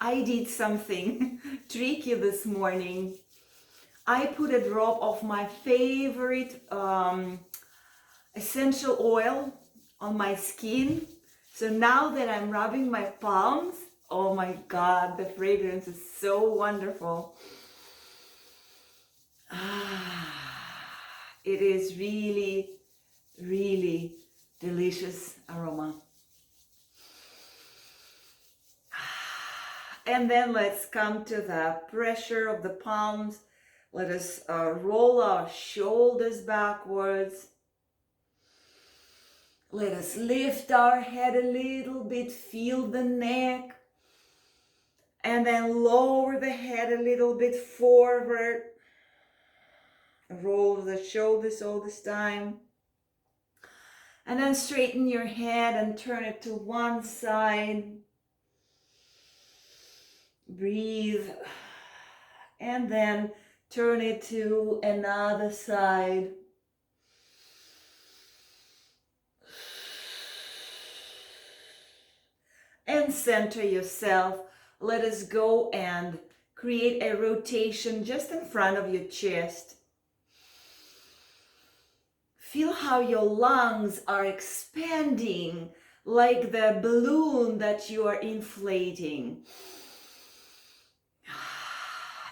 I did something tricky this morning. I put a drop of my favorite essential oil on my skin. So now that I'm rubbing my palms, oh my God, the fragrance is so wonderful. It is really, really delicious aroma. And then let's come to the pressure of the palms. Let us roll our shoulders backwards. Let us lift our head a little bit, feel the neck. And then lower the head a little bit forward. Roll the shoulders all this time. And then straighten your head and turn it to one side. Breathe. And then turn it to another side. And center yourself. Let us go and create a rotation just in front of your chest. Feel how your lungs are expanding like the balloon that you are inflating.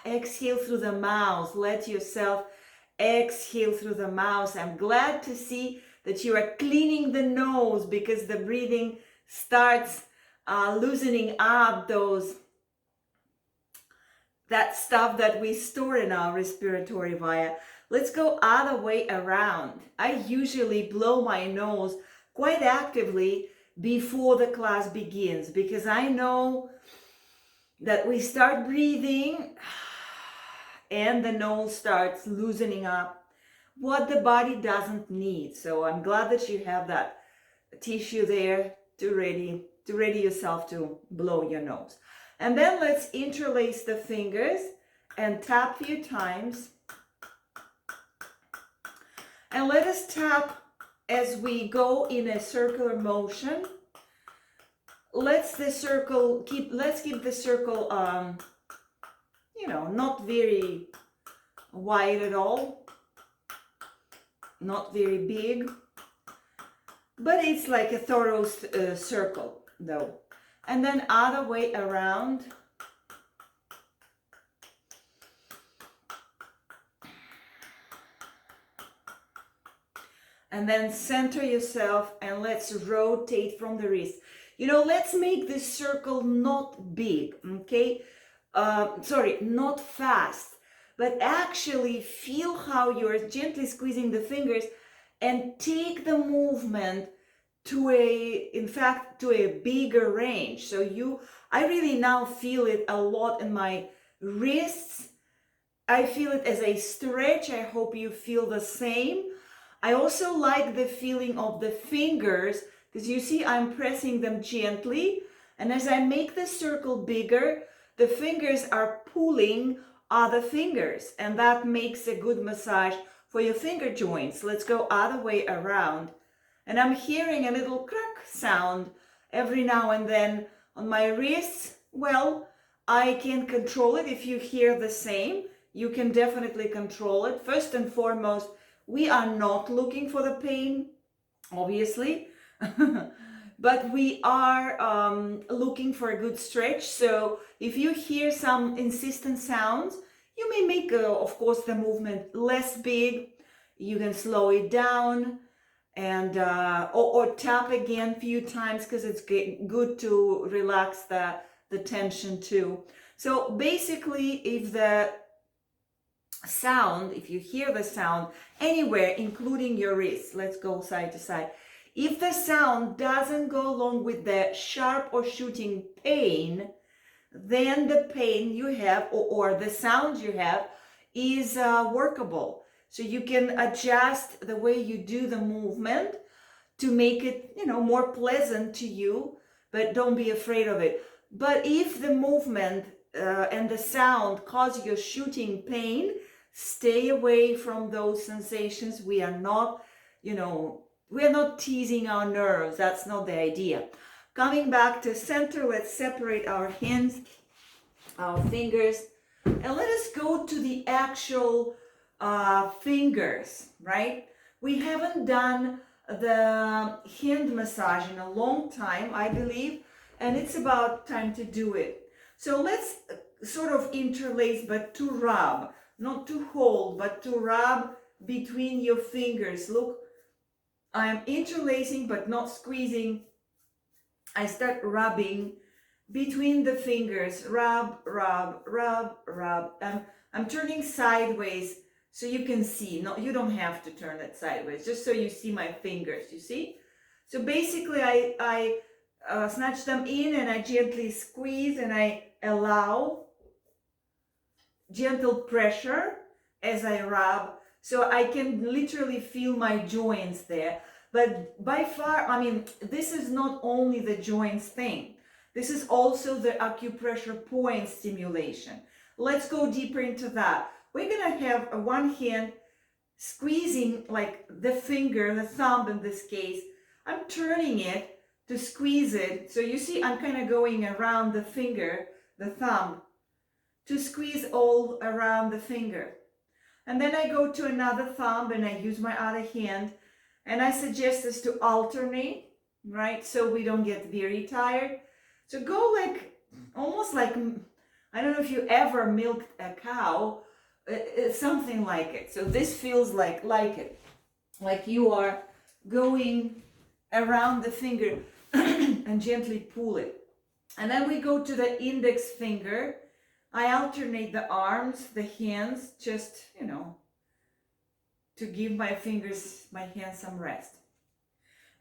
Exhale through the mouth. Let yourself exhale through the mouth. I'm glad to see that you are cleaning the nose because the breathing starts loosening up that stuff that we store in our respiratory via. Let's go other way around. I usually blow my nose quite actively before the class begins because I know that we start breathing and the nose starts loosening up what the body doesn't need. So I'm glad that you have that tissue there to ready yourself to blow your nose. And then let's interlace the fingers and tap a few times. And let us tap as we go in a circular motion. Let's keep the circle not very wide at all, not very big, but it's like a thorough circle though. And then other way around. And then center yourself and let's rotate from the wrist. Let's make this circle not big, okay? Not fast, but actually feel how you're gently squeezing the fingers and take the movement to a bigger range. So I really now feel it a lot in my wrists. I feel it as a stretch. I hope you feel the same. I also like the feeling of the fingers because you see I'm pressing them gently, and as I make the circle bigger, the fingers are pulling other fingers, and that makes a good massage for your finger joints. Let's go other way around. And I'm hearing a little crack sound every now and then on my wrists. Well, I can control it. If you hear the same, you can definitely control it. First and foremost, we are not looking for the pain, obviously, but we are looking for a good stretch. So if you hear some insistent sounds, you may make, of course, the movement less big. You can slow it down and or tap again a few times because it's good to relax the tension too. So basically, if you hear the sound anywhere, including your wrist, let's go side to side. If the sound doesn't go along with the sharp or shooting pain, then the pain you have or the sound you have is workable. So you can adjust the way you do the movement to make it, more pleasant to you, but don't be afraid of it. But if the movement and the sound cause you shooting pain, stay away from those sensations. We are not, we're not teasing our nerves. That's not the idea. Coming back to center, let's separate our hands our fingers. And let us go to the actual fingers, right? We haven't done the hand massage in a long time, I believe, and it's about time to do it. So let's sort of interlace, but to rub, not to hold, but to rub between your fingers. Look, I'm interlacing but not squeezing. I start rubbing between the fingers. Rub, rub, rub, rub. I'm turning sideways so you can see. No, you don't have to turn it sideways, just so you see my fingers, you see? So basically I snatch them in and I gently squeeze and I allow gentle pressure as I rub, so I can literally feel my joints there. But by far, I mean, this is not only the joints thing. This is also the acupressure point stimulation. Let's go deeper into that. We're gonna have one hand squeezing, like the finger, the thumb in this case. I'm turning it to squeeze it. So you see, I'm kind of going around the finger, the thumb, to squeeze all around the finger. And then I go to another thumb and I use my other hand. And I suggest this to alternate, right? So we don't get very tired. So go like, almost like, I don't know if you ever milked a cow, something like it. So this feels like it, like you are going around the finger and gently pull it. And then we go to the index finger. I alternate the arms, the hands, just, you know, to give my fingers, my hands some rest.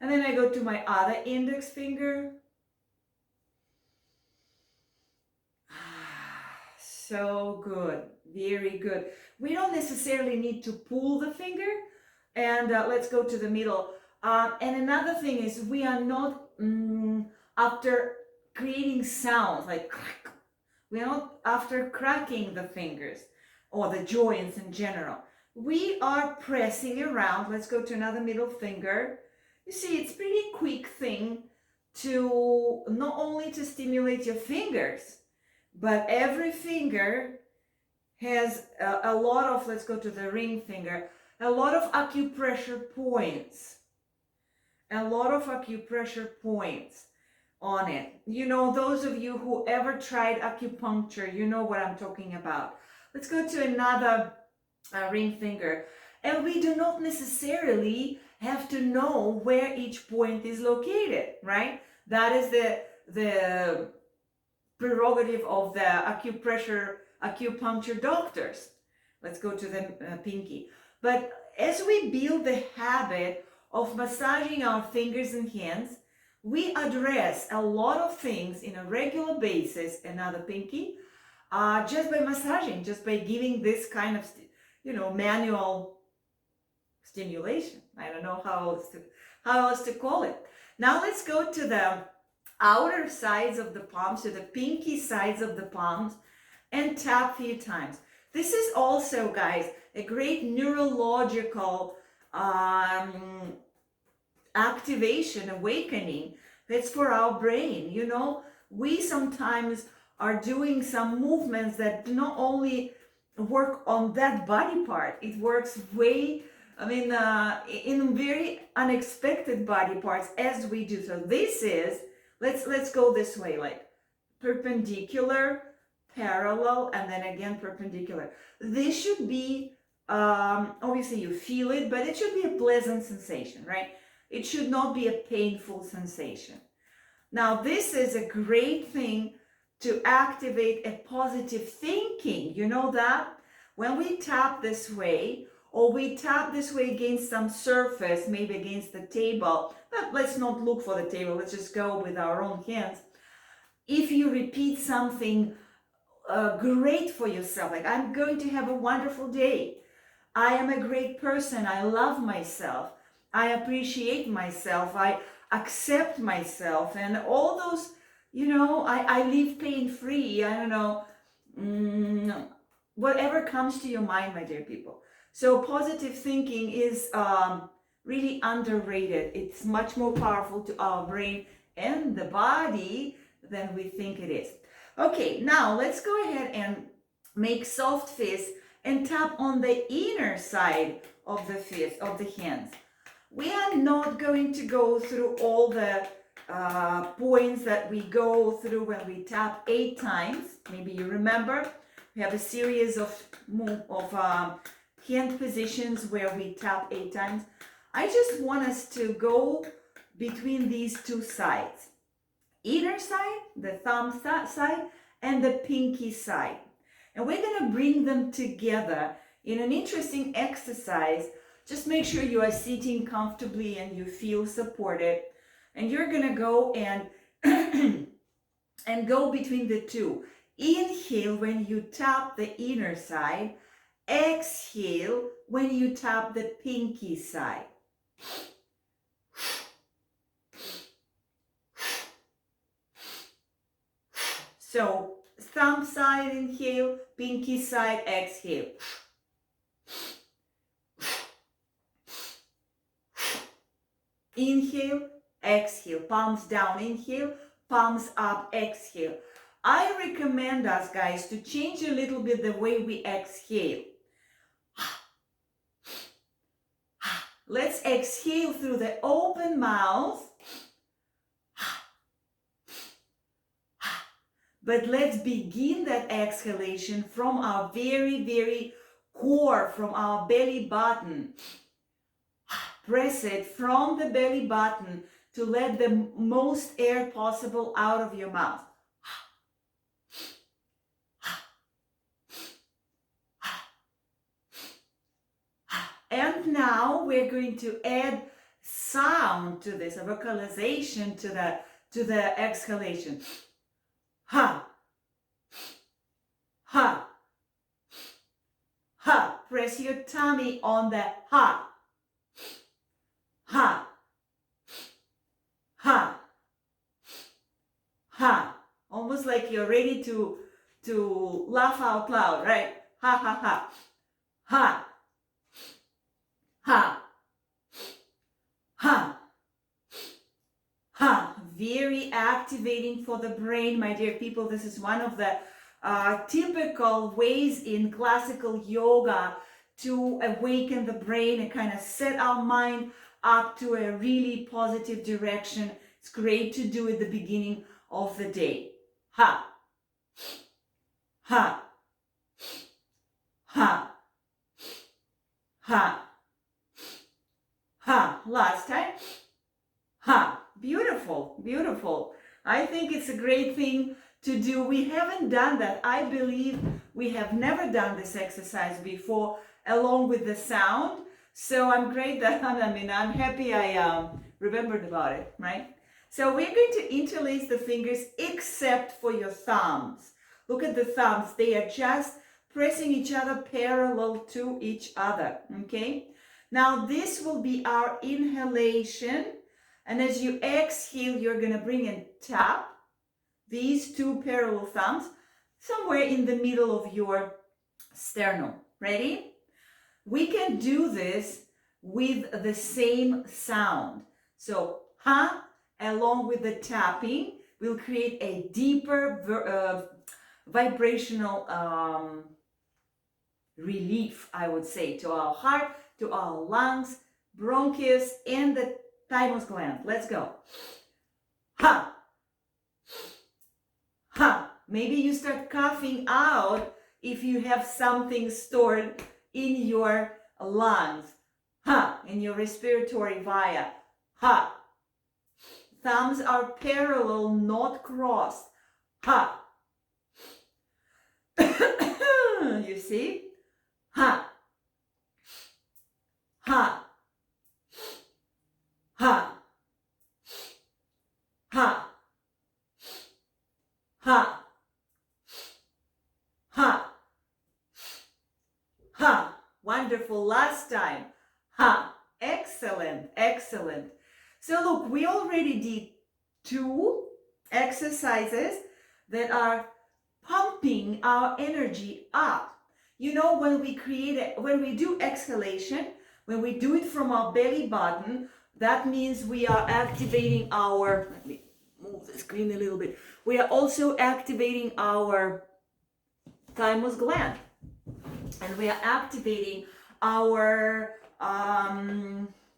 And then I go to my other index finger. So good, very good. We don't necessarily need to pull the finger. And let's go to the middle. And another thing is, we are not, after creating sounds like crack, we are not after cracking the fingers or the joints in general. We are pressing around. Let's go to another middle finger. You see, it's pretty quick thing to not only to stimulate your fingers, but every finger has a lot of, let's go to the ring finger, a lot of acupressure points. A lot of acupressure points on it. You know, those of you who ever tried acupuncture, you know what I'm talking about. Let's go to another ring finger. And we do not necessarily have to know where each point is located, right? That is the prerogative of the acupuncture doctors. Let's go to the pinky. But as we build the habit of massaging our fingers and hands, we address a lot of things in a regular basis, another pinky, just by massaging, just by giving this kind of, you know, manual stimulation. I don't know how else to call it. Now let's go to the outer sides of the palms, to the pinky sides of the palms, and tap a few times. This is also, guys, a great neurological activation, awakening. That's for our brain. You know, we sometimes are doing some movements that do not only work on that body part, it works way, in very unexpected body parts as we do. So this is, let's go this way, like perpendicular, parallel, and then again perpendicular. This should be, obviously you feel it, but it should be a pleasant sensation, right? It should not be a painful sensation. Now, this is a great thing to activate a positive thinking. You know that? When we tap this way, or we tap this way against some surface, maybe against the table, but let's not look for the table, let's just go with our own hands. If you repeat something great for yourself, like, I'm going to have a wonderful day, I am a great person, I love myself, I appreciate myself, I accept myself, and all those, you know, I live pain-free, I don't know, whatever comes to your mind, my dear people. So positive thinking is really underrated. It's much more powerful to our brain and the body than we think it is. Okay, now let's go ahead and make soft fist and tap on the inner side of the fist, of the hands. We are not going to go through all the points that we go through when we tap 8 times. Maybe you remember, we have a series of hand positions where we tap 8 times. I just want us to go between these two sides. Inner side, the thumb side, and the pinky side. And we're going to bring them together in an interesting exercise. Just make sure you are sitting comfortably and you feel supported. And you're going to go and and go between the two. Inhale when you tap the inner side. Exhale when you tap the pinky side. So, thumb side inhale, pinky side exhale. Inhale, exhale, palms down, inhale, palms up, exhale. I recommend us, guys, to change a little bit the way we exhale. Let's exhale through the open mouth. But let's begin that exhalation from our very, very core, from our belly button. Press it from the belly button to let the most air possible out of your mouth. And now we're going to add sound to this, a vocalization to the exhalation. Ha, ha, ha. Press your tummy on the ha, ha, ha, ha. Almost like you're ready to laugh out loud, right? Ha, ha, ha, ha, ha, ha. Ha, very activating for the brain, my dear people. This is one of the typical ways in classical yoga to awaken the brain and kind of set our mind up to a really positive direction. It's great to do at the beginning of the day. Ha, ha, ha, ha, ha. Last time. Ha. Beautiful, beautiful. I think it's a great thing to do. We haven't done that. I believe we have never done this exercise before along with the sound. So I'm great that, I'm happy I remembered about it, right? So we're going to interlace the fingers except for your thumbs. Look at the thumbs. They are just pressing each other parallel to each other, okay? Now this will be our inhalation. And as you exhale, you're going to bring and tap these two parallel thumbs somewhere in the middle of your sternum. Ready? We can do this with the same sound. So, ha, along with the tapping, will create a deeper vibrational relief, I would say, to our heart, to our lungs, bronchus, and the thymus gland. Let's go. Ha. Ha. Maybe you start coughing out if you have something stored in your lungs. Ha. In your respiratory via. Ha. Thumbs are parallel, not crossed. Ha. You see? Ha. Ha. Ha, ha, ha, ha, ha. Wonderful. Last time. Ha. Excellent, excellent. So look, we already did 2 exercises that are pumping our energy up. You know, when we do exhalation, when we do it from our belly button, that means we are activating our, let me move the screen a little bit. We are also activating our thymus gland, and we are activating our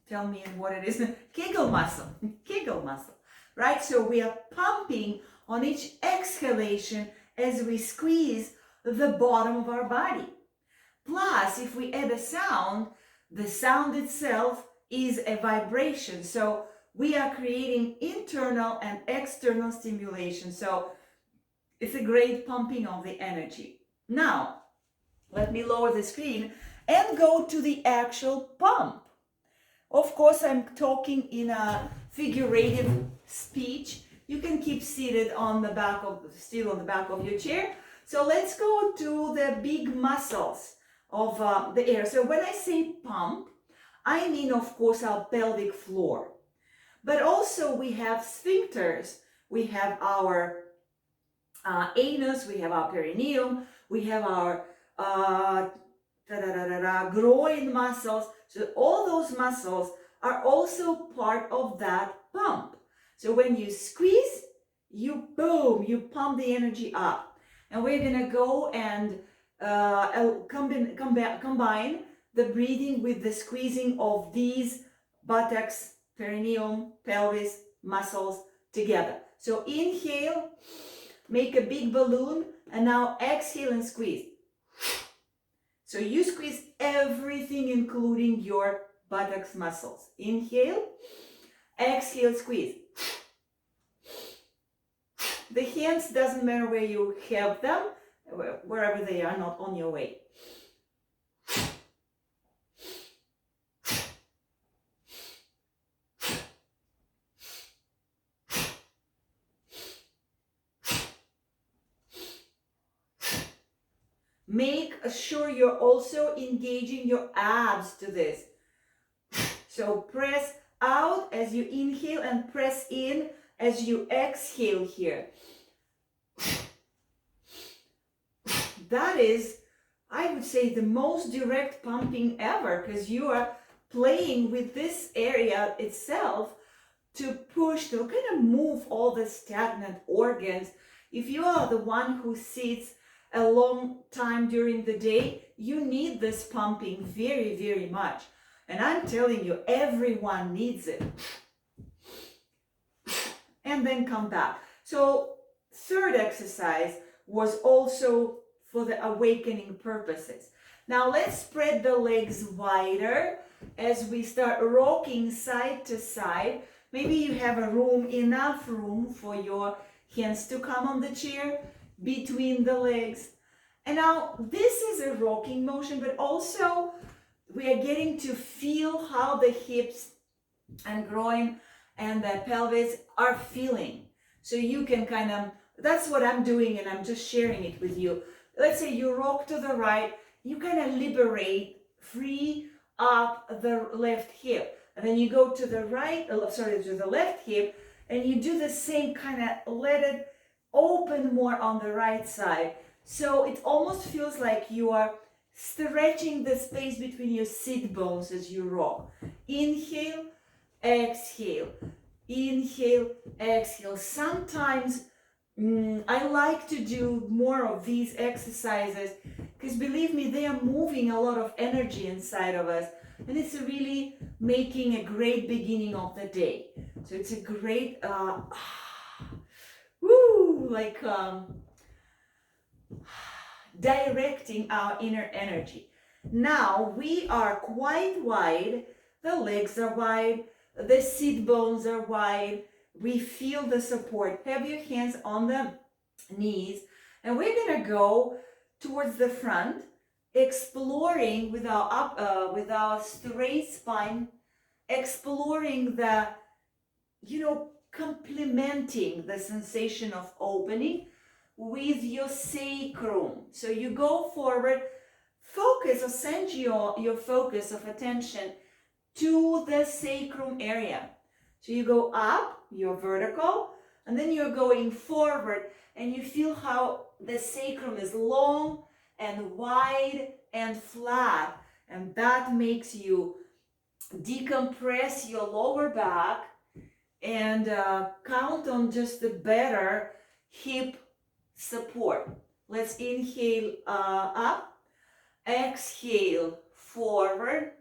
tell me what it is. Kegel muscle. Kegel muscle, right? So we are pumping on each exhalation as we squeeze the bottom of our body. Plus, if we add a sound, the sound itself is a vibration. So we are creating internal and external stimulation. So it's a great pumping of the energy. Now, let me lower the screen and go to the actual pump. Of course, I'm talking in a figurative speech. You can keep seated on the back of, still on the back of your chair. So let's go to the big muscles of the air. So when I say pump, I mean, of course, our pelvic floor. But also we have sphincters. We have our anus, we have our perineum, we have our groin muscles. So all those muscles are also part of that pump. So when you squeeze, you boom, you pump the energy up. And we're gonna go and combine the breathing with the squeezing of these buttocks, perineum, pelvis muscles together. So inhale, make a big balloon, and now exhale and squeeze. So you squeeze everything, including your buttocks muscles. Inhale, exhale, squeeze. The hands, doesn't matter where you have them, wherever they are, not on your way. Make sure you're also engaging your abs to this. So press out as you inhale and press in as you exhale here. That is, I would say, the most direct pumping ever, because you are playing with this area itself to push, to kind of move all the stagnant organs. If you are the one who sits a long time during the day, you need this pumping very, very much. And I'm telling you, everyone needs it. And then come back. So third exercise was also for the awakening purposes. Now let's spread the legs wider as we start rocking side to side. Maybe you have enough room for your hands to come on the chair between the legs. And now this is a rocking motion, but also we are getting to feel how the hips and groin and the pelvis are feeling. So you can kind of, that's what I'm doing, and I'm just sharing it with you. Let's say you rock to the right, you kind of liberate, free up the left hip. And then you go to the right, to the left hip, and you do the same, kind of let it open more on the right side. So it almost feels like you are stretching the space between your sit bones as you rock. Inhale, exhale, inhale, exhale. Sometimes I like to do more of these exercises because, believe me, they are moving a lot of energy inside of us, and it's really making a great beginning of the day. So it's a great directing our inner energy. Now we are quite wide, the legs are wide, the sit bones are wide, we feel the support. Have your hands on the knees, and we're gonna go towards the front, exploring with our straight spine, exploring the, complementing the sensation of opening with your sacrum. So you go forward, focus, or send your focus of attention to the sacrum area. So you go up, you're vertical, and then you're going forward, and you feel how the sacrum is long and wide and flat, and that makes you decompress your lower back, and count on just the better hip support. Let's inhale up, exhale forward,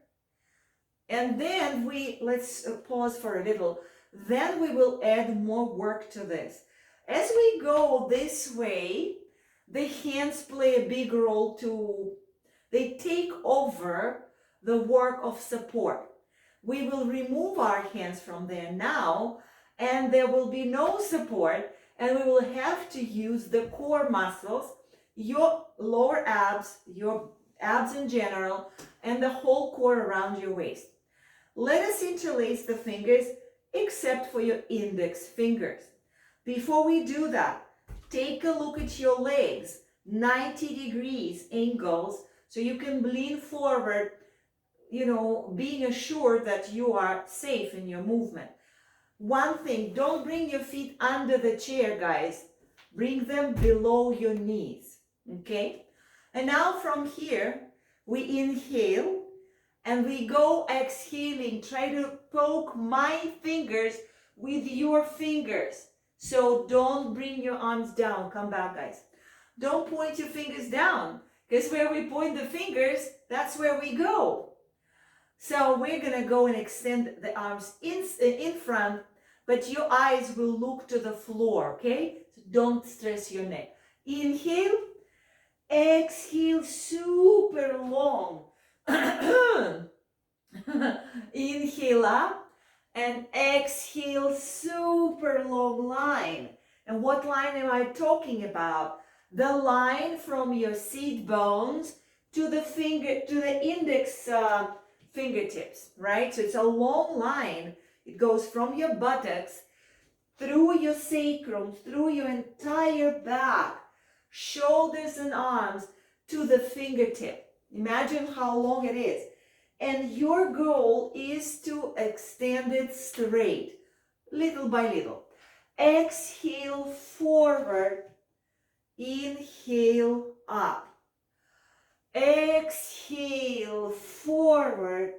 and then let's pause for a little. Then we will add more work to this. As we go this way, the hands play a big role too. They take over the work of support. We will remove our hands from there now, and there will be no support, and we will have to use the core muscles, your lower abs, your abs in general, and the whole core around your waist. Let us interlace the fingers except for your index fingers. Before we do that, take a look at your legs, 90 degrees angles, so you can lean forward, being assured that you are safe in your movement. One thing, don't bring your feet under the chair, guys. Bring them below your knees, okay? And now from here, we inhale and we go exhaling. Try to poke my fingers with your fingers. So don't bring your arms down. Come back, guys. Don't point your fingers down, because where we point the fingers, that's where we go. So we're going to go and extend the arms in front, but your eyes will look to the floor, okay? So don't stress your neck. Inhale, exhale, super long. Inhale up and exhale, super long line. And what line am I talking about? The line from your seat bones to the index fingertips, right? So it's a long line. It goes from your buttocks through your sacrum, through your entire back, shoulders and arms to the fingertip. Imagine how long it is. And your goal is to extend it straight, little by little. Exhale forward, inhale up. Exhale forward,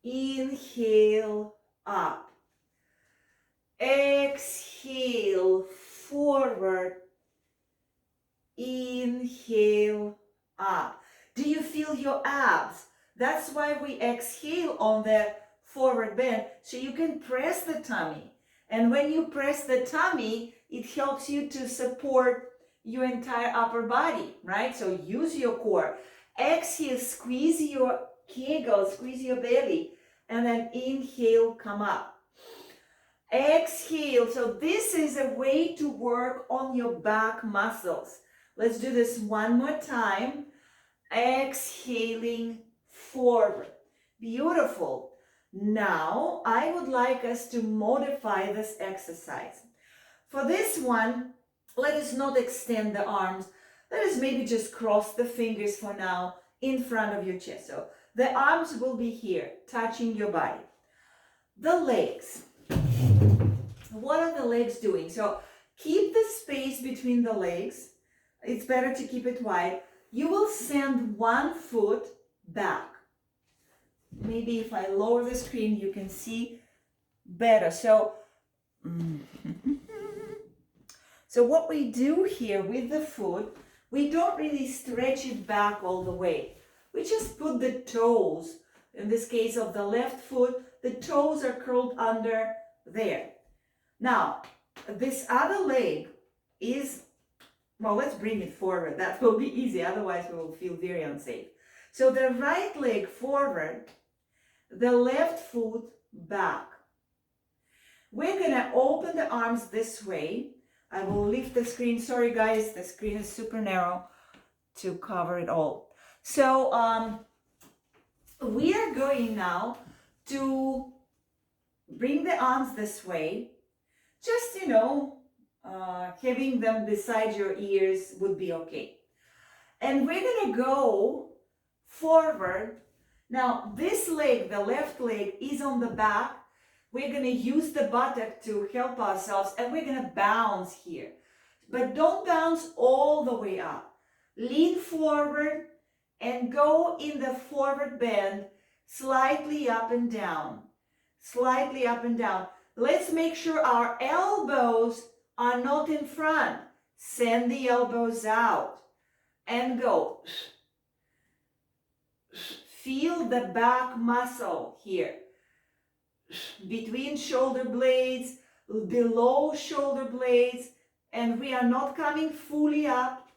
inhale up. Exhale forward, inhale up. Do you feel your abs? That's why we exhale on the forward bend, so you can press the tummy. And when you press the tummy, it helps you to support your entire upper body, right? So use your core. Exhale, squeeze your kegel, squeeze your belly, and then inhale, come up. Exhale. So this is a way to work on your back muscles. Let's do this one more time. Exhaling forward. Beautiful. Now, I would like us to modify this exercise. For this one, let us not extend the arms. Let us maybe just cross the fingers for now in front of your chest. So the arms will be here, touching your body. The legs. What are the legs doing? So keep the space between the legs. It's better to keep it wide. You will send one foot back. Maybe if I lower the screen, you can see better. So what we do here with the foot, we don't really stretch it back all the way. We just put the toes, in this case of the left foot, the toes are curled under there. Now, this other leg is, well, let's bring it forward. That will be easy. Otherwise, we will feel very unsafe. So the right leg forward, the left foot back. We're going to open the arms this way. I will lift the screen. Sorry, guys, the screen is super narrow to cover it all. So we are going now to bring the arms this way. Just, having them beside your ears would be okay. And we're going to go forward. Now, this leg, the left leg, is on the back. We're going to use the buttock to help ourselves, and we're going to bounce here. But don't bounce all the way up. Lean forward and go in the forward bend, slightly up and down. Slightly up and down. Let's make sure our elbows are not in front. Send the elbows out and go. Feel the back muscle here. Between shoulder blades, below shoulder blades, and we are not coming fully up.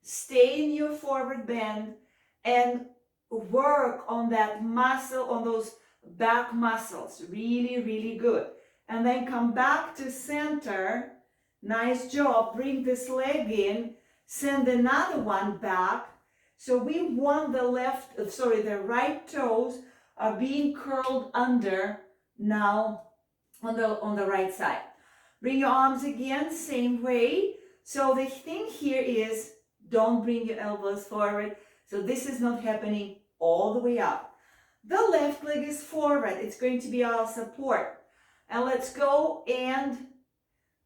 Stay in your forward bend and work on that muscle, on those back muscles. Really, really good. And then come back to center. Nice job. Bring this leg in. Send another one back. So we want the right toes are being curled under now on the right side. Bring your arms again, same way. So the thing here is, don't bring your elbows forward. So this is not happening all the way up. The left leg is forward. It's going to be our support. And let's go and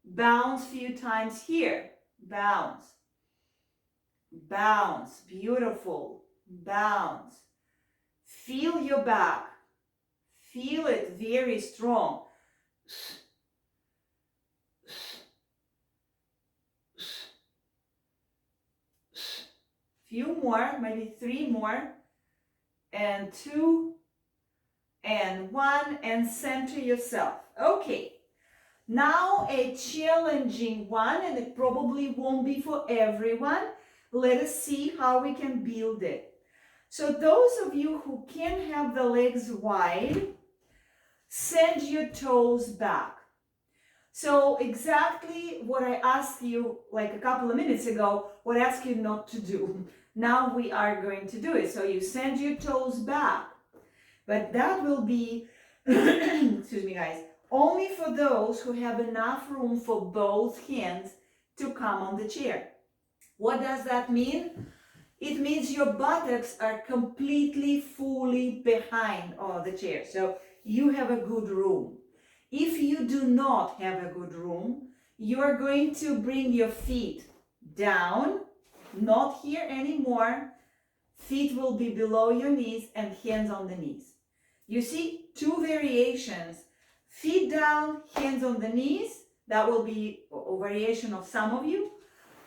bounce a few times here. Bounce. Bounce. Beautiful. Bounce. Feel your back. Feel it very strong. Few more, maybe 3 more, and 2, and 1, and center yourself. Okay, now a challenging one, and it probably won't be for everyone. Let us see how we can build it. So those of you who can have the legs wide, send your toes back. So exactly what I asked you like a couple of minutes ago, what I asked you not to do. Now we are going to do it. So you send your toes back. But that will be, excuse me guys, only for those who have enough room for both hands to come on the chair. What does that mean? It means your buttocks are completely, fully behind the chair. So you have a good room. If you do not have a good room, you are going to bring your feet down, not here anymore. Feet will be below your knees and hands on the knees. You see 2 variations. Feet down, hands on the knees. That will be a variation of some of you.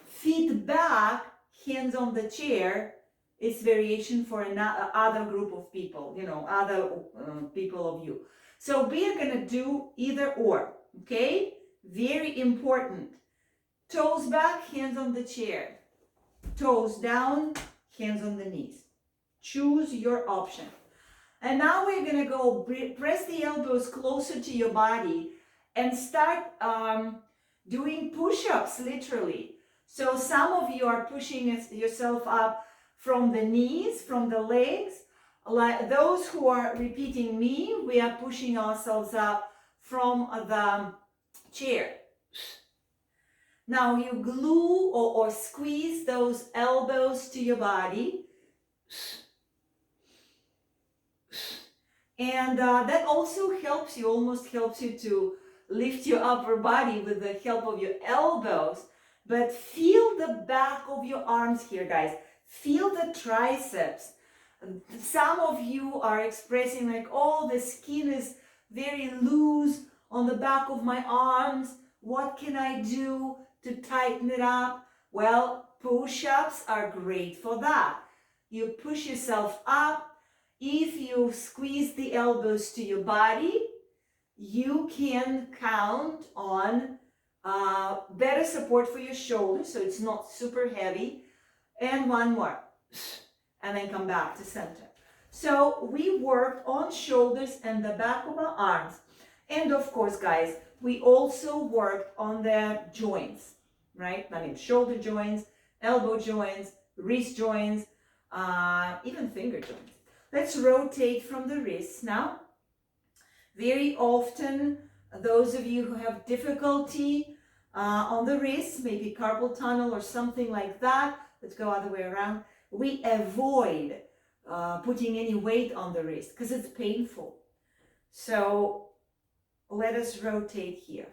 Feet back, hands on the chair. It's variation for another group of people, other people of you. So we are going to do either or, okay? Very important. Toes back, hands on the chair. Toes down, hands on the knees. Choose your option. And now we're going to go press the elbows closer to your body and start doing push-ups, literally. So some of you are pushing yourself up from the knees, from the legs. Like those who are repeating me, we are pushing ourselves up from the chair. Now you glue or squeeze those elbows to your body. And that also helps you, almost helps you to lift your upper body with the help of your elbows. But feel the back of your arms here, guys. Feel the triceps. Some of you are expressing like, oh, the skin is very loose on the back of my arms. What can I do to tighten it up? Well, push-ups are great for that. You push yourself up. If you squeeze the elbows to your body, you can count on better support for your shoulders, so it's not super heavy. And 1 more. And then come back to center. So we worked on shoulders and the back of our arms. And of course, guys, we also worked on the joints, right? I mean, shoulder joints, elbow joints, wrist joints, even finger joints. Let's rotate from the wrists now. Very often, those of you who have difficulty on the wrists, maybe carpal tunnel or something like that, let's go other way around. We avoid putting any weight on the wrist because it's painful. So let us rotate here.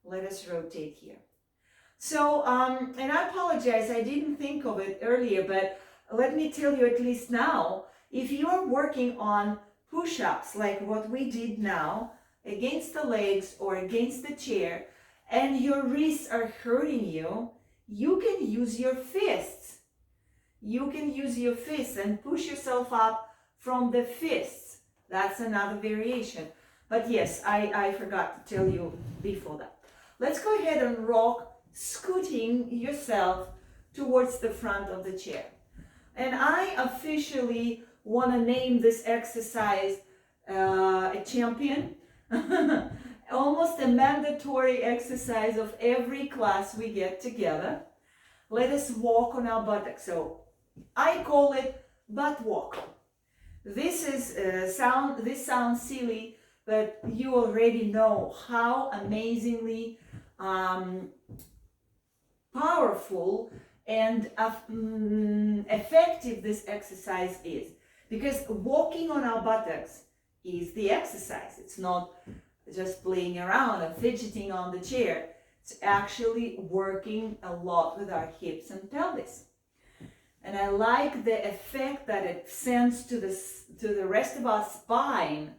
Let us rotate here. So, and I apologize, I didn't think of it earlier, but let me tell you at least now, if you are working on push-ups like what we did now, against the legs or against the chair and your wrists are hurting you, you can use your fists. You can use your fists and push yourself up from the fists. That's another variation. But yes, I forgot to tell you before that. Let's go ahead and rock, scooting yourself towards the front of the chair. And I officially want to name this exercise a champion. Almost a mandatory exercise of every class we get together. Let us walk on our buttocks. So I call it butt walk. This sounds silly, but you already know how amazingly powerful and effective this exercise is. Because walking on our buttocks is the exercise. It's not just playing around or fidgeting on the chair. It's actually working a lot with our hips and pelvis. And I like the effect that it sends to the rest of our spine.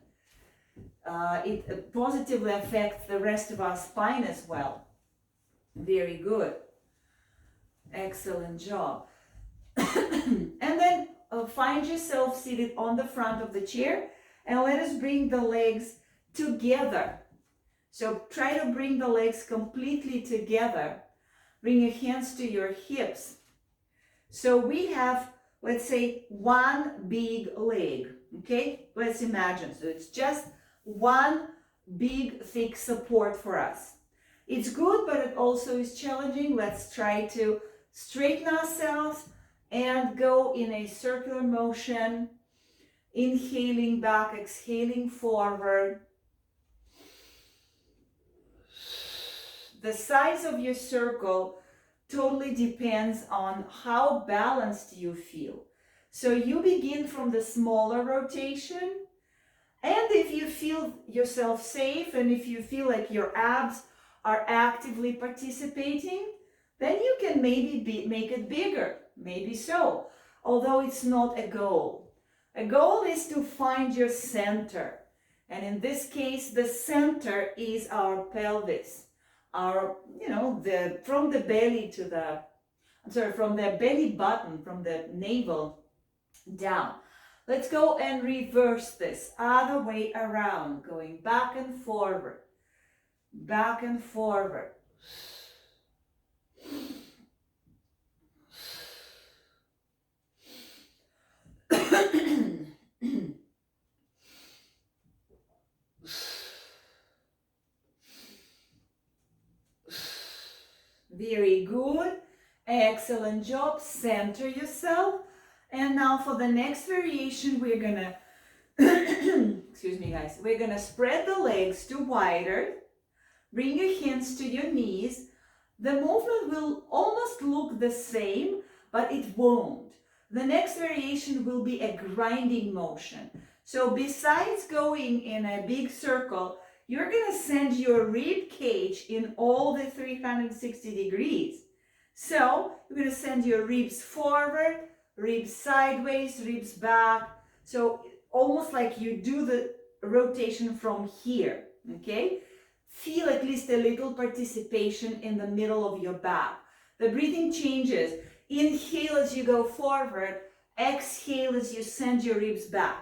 It positively affects the rest of our spine as well. Very good. Excellent job. And then find yourself seated on the front of the chair and let us bring the legs together. So try to bring the legs completely together. Bring your hands to your hips. So we have, let's say, one big leg, okay? Let's imagine. So it's just one big, thick support for us. It's good, but it also is challenging. Let's try to straighten ourselves and go in a circular motion. Inhaling back, exhaling forward. The size of your circle totally depends on how balanced you feel. So you begin from the smaller rotation, and if you feel yourself safe and if you feel like your abs are actively participating, then you can maybe make it bigger, maybe so, although it's not a goal. A goal is to find your center, and in this case, the center is our pelvis. Our, from the belly to from the belly button, from the navel down. Let's go and reverse this, other way around, going back and forward, back and forward. Very good. Excellent job. Center yourself. And now for the next variation, we're gonna, excuse me guys, we're gonna spread the legs to wider. Bring your hands to your knees. The movement will almost look the same, but it won't. The next variation will be a grinding motion. So besides going in a big circle, you're going to send your rib cage in all the 360 degrees. So you're going to send your ribs forward, ribs sideways, ribs back. So almost like you do the rotation from here, okay? Feel at least a little participation in the middle of your back. The breathing changes. Inhale as you go forward. Exhale as you send your ribs back.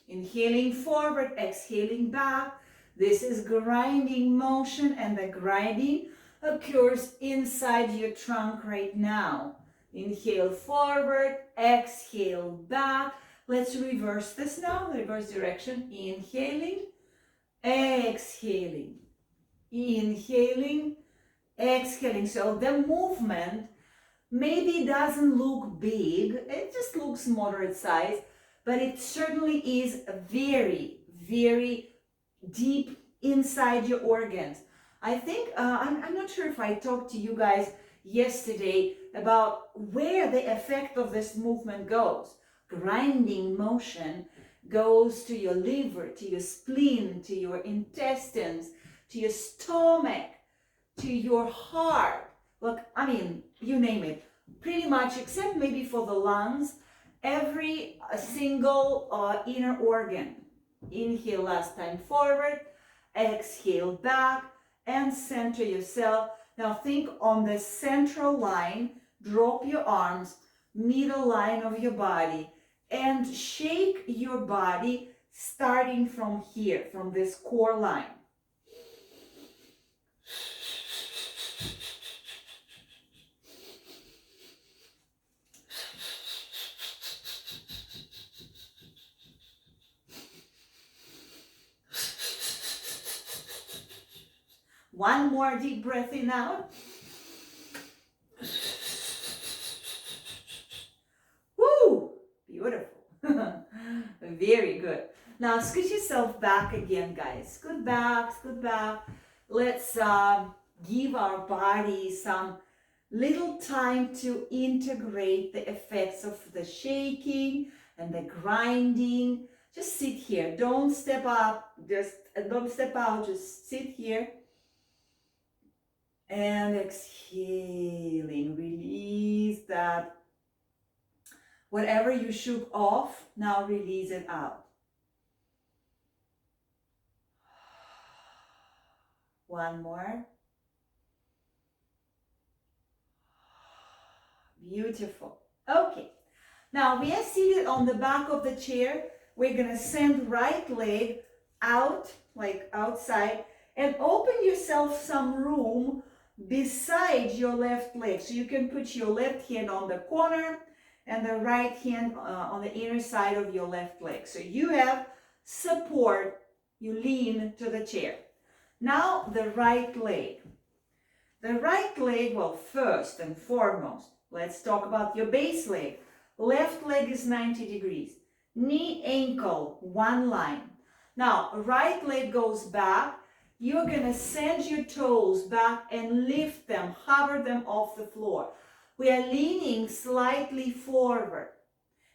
Inhaling forward, exhaling back. This is grinding motion, and the grinding occurs inside your trunk right now. Inhale forward, exhale back. Let's reverse this now, reverse direction. Inhaling, exhaling, inhaling, exhaling. So the movement maybe doesn't look big, it just looks moderate size, but it certainly is very, very deep inside your organs. I think, I'm not sure if I talked to you guys yesterday about where the effect of this movement goes. Grinding motion goes to your liver, to your spleen, to your intestines, to your stomach, to your heart. Look, I mean, you name it, pretty much, except maybe for the lungs, every single inner organ. Inhale last time forward, exhale back, and center yourself. Now think on the central line, drop your arms, middle line of your body, and shake your body starting from here, from this core line. One more deep breath in out. Woo! Beautiful. Very good. Now scoot yourself back again, guys. Scoot back, scoot back. Let's give our body some little time to integrate the effects of the shaking and the grinding. Just sit here. Don't step up. Don't step out. Just sit here. And exhaling, release that. Whatever you shook off, now release it out. One more. Beautiful. Okay. Now we are seated on the back of the chair. We're going to send right leg out, like outside, and open yourself some room beside your left leg. So you can put your left hand on the corner and the right hand on the inner side of your left leg. So you have support, you lean to the chair. Now the right leg. The right leg, well, first and foremost, let's talk about your base leg. Left leg is 90 degrees. Knee, ankle, one line. Now, right leg goes back. You're going to send your toes back and lift them, hover them off the floor. We are leaning slightly forward.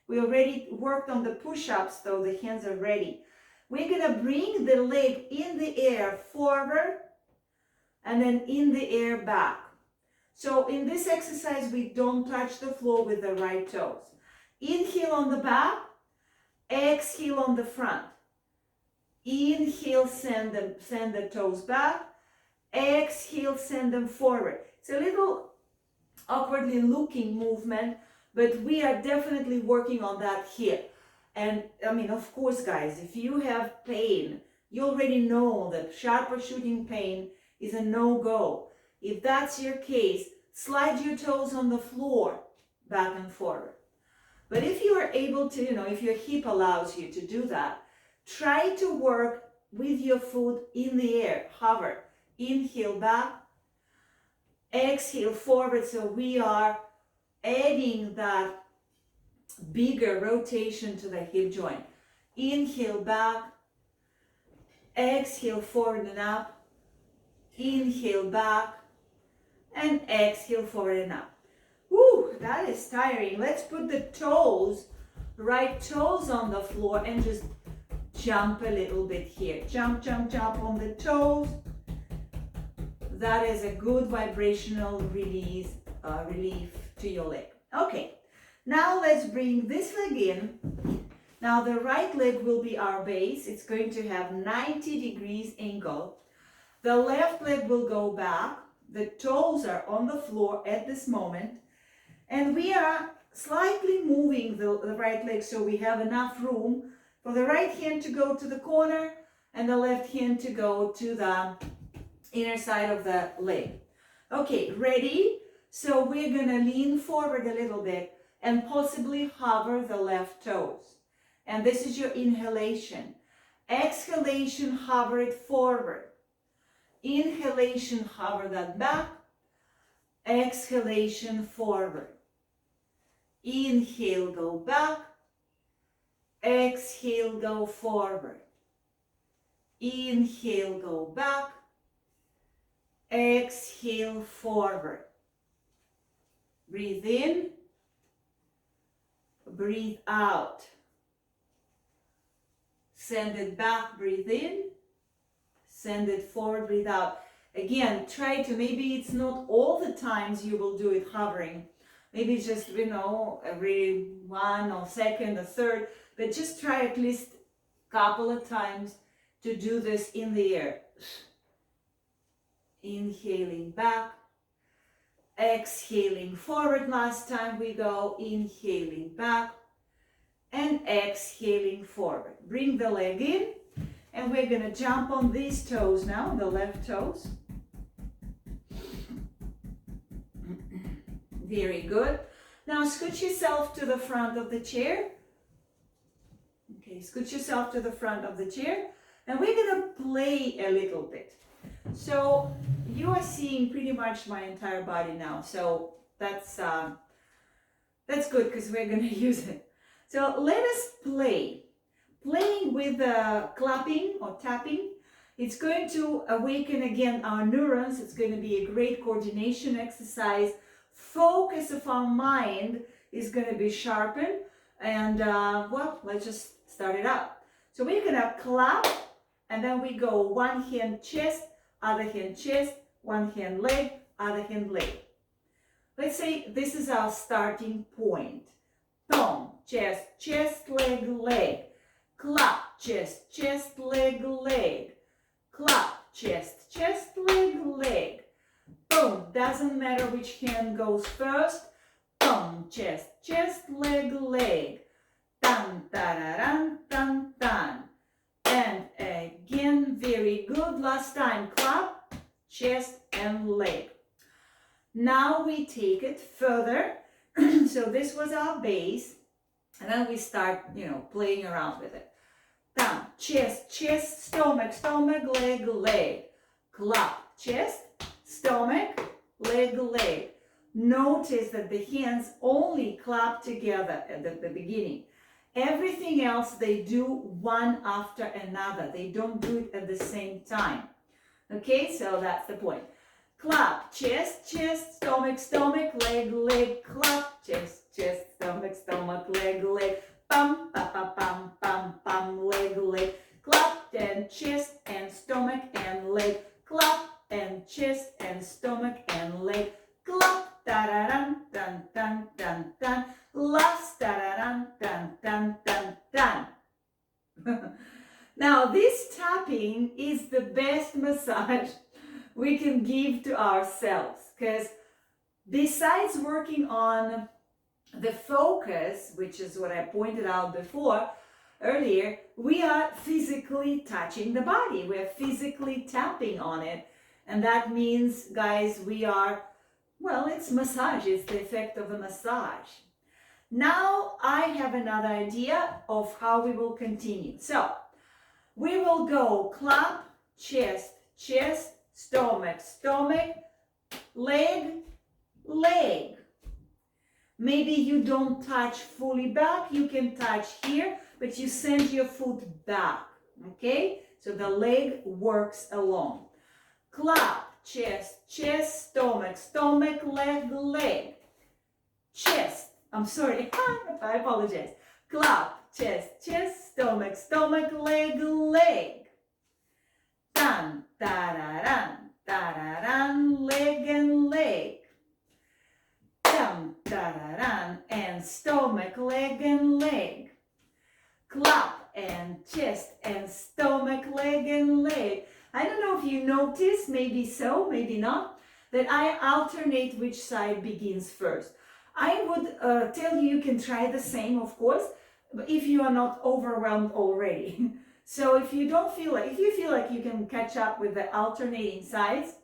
We already worked on the push-ups, though the hands are ready. We're going to bring the leg in the air forward and then in the air back. So in this exercise, we don't touch the floor with the right toes. Inhale on the back, exhale on the front. Inhale, send the toes back. Exhale, send them forward. It's a little awkwardly looking movement, but we are definitely working on that here. And I mean, of course, guys, if you have pain, you already know that sharp or shooting pain is a no-go. If that's your case, slide your toes on the floor, back and forward. But if you are able to, if your hip allows you to do that, try to work with your foot in the air, hover. Inhale back, exhale forward. So we are adding that bigger rotation to the hip joint. Inhale back, exhale forward and up. Inhale back, and exhale forward and up. Woo, that is tiring. Let's put the toes, right toes on the floor and just jump a little bit here. Jump, jump, jump on the toes. That is a good vibrational relief to your leg. Okay, now let's bring this leg in. Now the right leg will be our base. It's going to have 90 degrees angle. The left leg will go back. The toes are on the floor at this moment. And we are slightly moving the right leg so we have enough room for the right hand to go to the corner and the left hand to go to the inner side of the leg. Okay, ready? So we're going to lean forward a little bit and possibly hover the left toes. And this is your inhalation. Exhalation, hover it forward. Inhalation, hover that back. Exhalation, forward. Inhale, go back. Exhale, go forward. Inhale, go back. Exhale, forward. Breathe in. Breathe out. Send it back, breathe in. Send it forward, breathe out. Again, try to, maybe it's not all the times you will do it hovering. Maybe it's just, every 1 or second or third, but just try at least a couple of times to do this in the air. Inhaling back, exhaling forward. Last time we go, inhaling back and exhaling forward. Bring the leg in, and we're going to jump on these toes now, the left toes. Very good. Now scoot yourself to the front of the chair. Okay, scoot yourself to the front of the chair, and we're going to play a little bit. So you are seeing pretty much my entire body now, so that's good because we're going to use it. So let us play. Playing with clapping or tapping, it's going to awaken again our neurons. It's going to be a great coordination exercise. Focus of our mind is going to be sharpened, and well, let's just start it up. So we're going to clap, and then we go one hand chest, other hand chest, one hand leg, other hand leg. Let's say this is our starting point. Boom, chest, chest, leg, leg. Clap, chest, chest, leg, leg. Clap, chest, chest, leg, leg. Boom, doesn't matter which hand goes first. Boom, chest, chest, leg, leg. Tan, tararan, tan, tan. And again, very good. Last time, clap, chest, and leg. Now we take it further. So this was our base. And then we start, playing around with it. Down, chest, chest, stomach, stomach, leg, leg. Clap, chest, stomach, leg, leg. Notice that the hands only clap together at the beginning. Everything else they do one after another. They don't do it at the same time. Okay, so that's the point. Clap, chest, chest, stomach, stomach, leg, leg. Clap, chest, chest, stomach, stomach, leg, leg. Pam, pa, pa, pam, pam, pam, leg, leg. Clap, and chest, and stomach, and leg. Clap, and chest, and stomach, and leg. Clap, tararan, tan, tan, tan, tan. Last, tararan, tan, tan, tan, tan. Now, this tapping is the best massage we can give to ourselves, because besides working on the focus, which is what I pointed out earlier, we are physically touching the body. We're physically tapping on it. And that means, guys, we are, well, it's massage. It's the effect of a massage. Now I have another idea of how we will continue. So we will go clap, chest, chest, stomach, stomach, leg, leg. Maybe you don't touch fully back. You can touch here, but you send your foot back. Okay? So the leg works along. Clap, chest, chest, stomach, stomach, leg, leg. Chest. I'm sorry. I apologize. Clap, chest, chest, stomach, stomach, leg, leg. Tan, tararan, tararan, leg and leg. Tam, tararan, and stomach, leg and leg. Clap and chest and stomach, leg and leg. I don't know if you notice, maybe so, maybe not, that I alternate which side begins first. I would tell you can try the same, of course, but if you are not overwhelmed already. So if you feel like you can catch up with the alternating sides,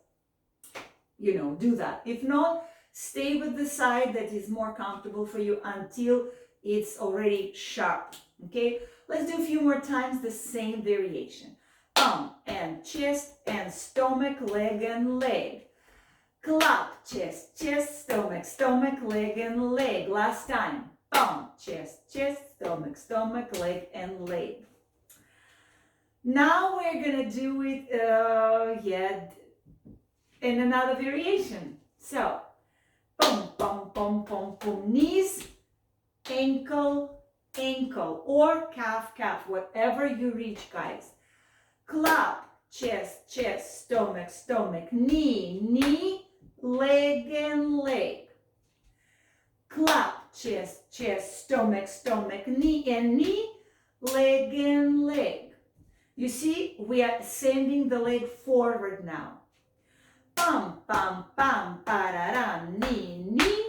do that. If not, stay with the side that is more comfortable for you until it's already sharp. Okay, let's do a few more times the same variation. And chest and stomach, leg and leg. Clap, chest, chest, stomach, stomach, leg and leg. Last time. Chest, chest, stomach, stomach, leg and leg. Now we're gonna do it in another variation. So, boom, boom, boom, boom, boom. Knees, ankle, ankle, or calf, calf, whatever you reach, guys. Clap, chest, chest, stomach, stomach, knee, knee, leg and leg. Clap, chest, chest, stomach, stomach, knee and knee, leg and leg. You see, we are sending the leg forward now. Pam, pam, pam, pararam, knee, knee,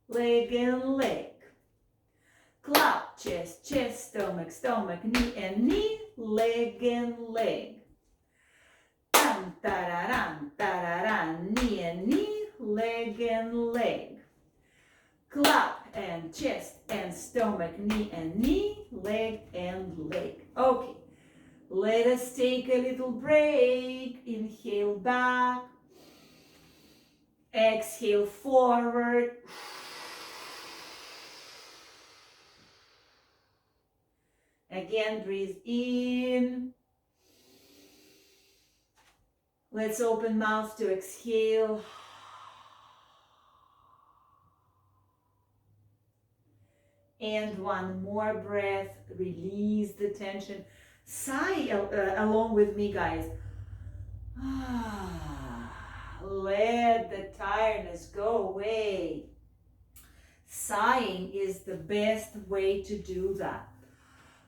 leg and leg. Clap, chest, chest, stomach, stomach, knee and knee, leg and leg. Tam, tararam, tararam, knee and knee, leg and leg. Clap and chest and stomach, knee and knee, leg and leg. Okay, let us take a little break. Inhale back. Exhale forward. Again, breathe in. Let's open mouth to exhale. And one more breath. Release the tension. Sigh along with me, guys. Let the tiredness go away. Sighing is the best way to do that.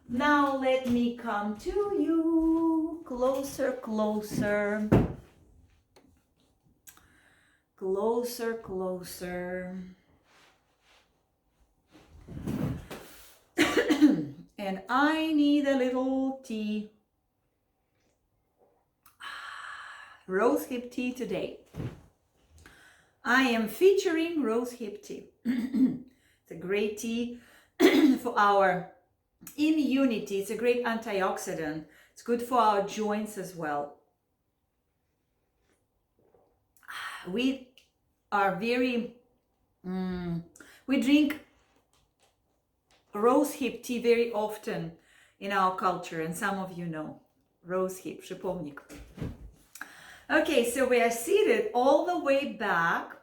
Now let me come to you. Closer, closer. Closer, closer. And I need a little tea. Rose hip tea today. I am featuring rose hip tea. It's a great tea for our immunity. It's a great antioxidant. It's good for our joints as well. We are very, we drink rose hip tea very often in our culture, and some of you know rose hip, шиповник. Okay, so we are seated all the way back,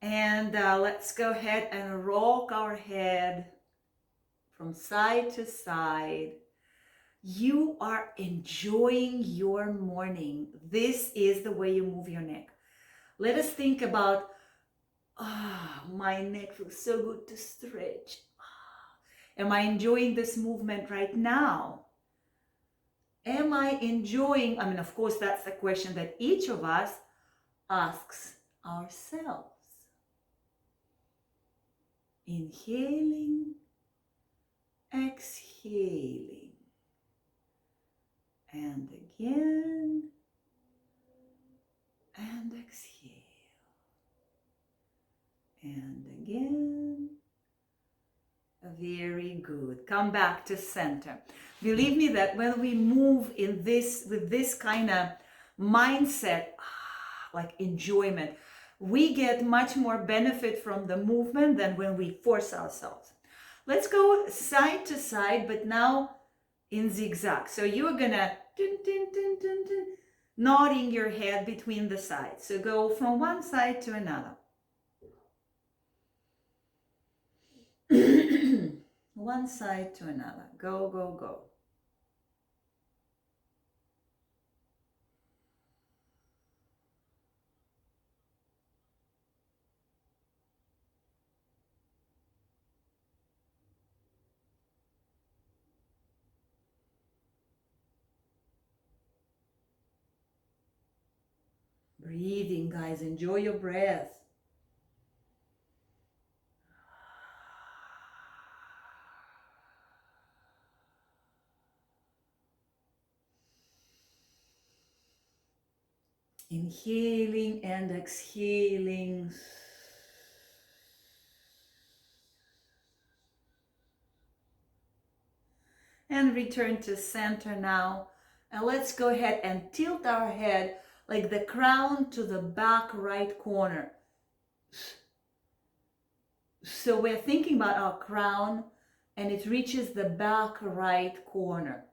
and let's go ahead and rock our head from side to side. You are enjoying your morning. This is the way you move your neck. Let us think about, my neck feels so good to stretch. Am I enjoying this movement right now? Am I enjoying, of course, that's the question that each of us asks ourselves. Inhaling, exhaling, and again, and exhale, and again. Very good. Come back to center. Believe me that when we move in this, with this kind of mindset, like enjoyment, we get much more benefit from the movement than when we force ourselves. Let's go side to side, but now in zigzag. So you're gonna nodding your head between the sides. So go from one side to another. One side to another. Go, go, go. Breathing, guys. Enjoy your breath. Inhaling and exhaling. And return to center now. And let's go ahead and tilt our head like the crown to the back right corner. So we're thinking about our crown and it reaches the back right corner.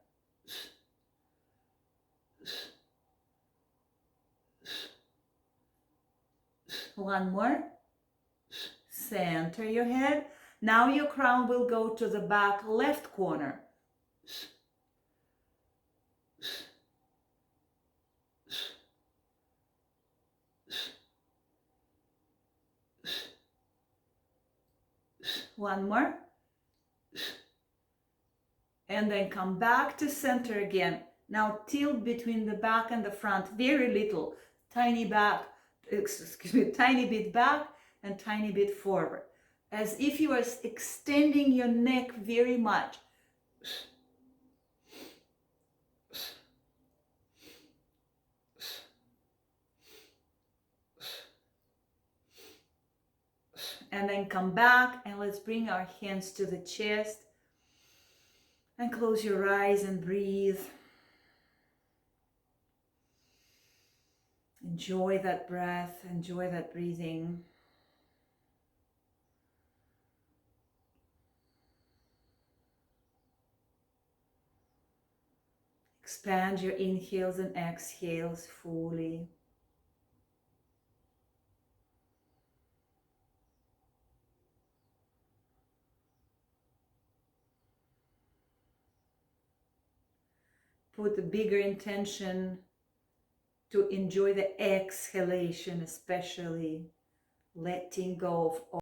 One more. Center your head. Now your crown will go to the back left corner. One more. And then come back to center again. Now tilt between the back and the front, very little, tiny back, excuse me, tiny bit back and tiny bit forward, as if you are extending your neck very much. And then come back and let's bring our hands to the chest and close your eyes and breathe. Enjoy that breath, enjoy that breathing. Expand your inhales and exhales fully. Put a bigger intention to enjoy the exhalation, especially letting go of all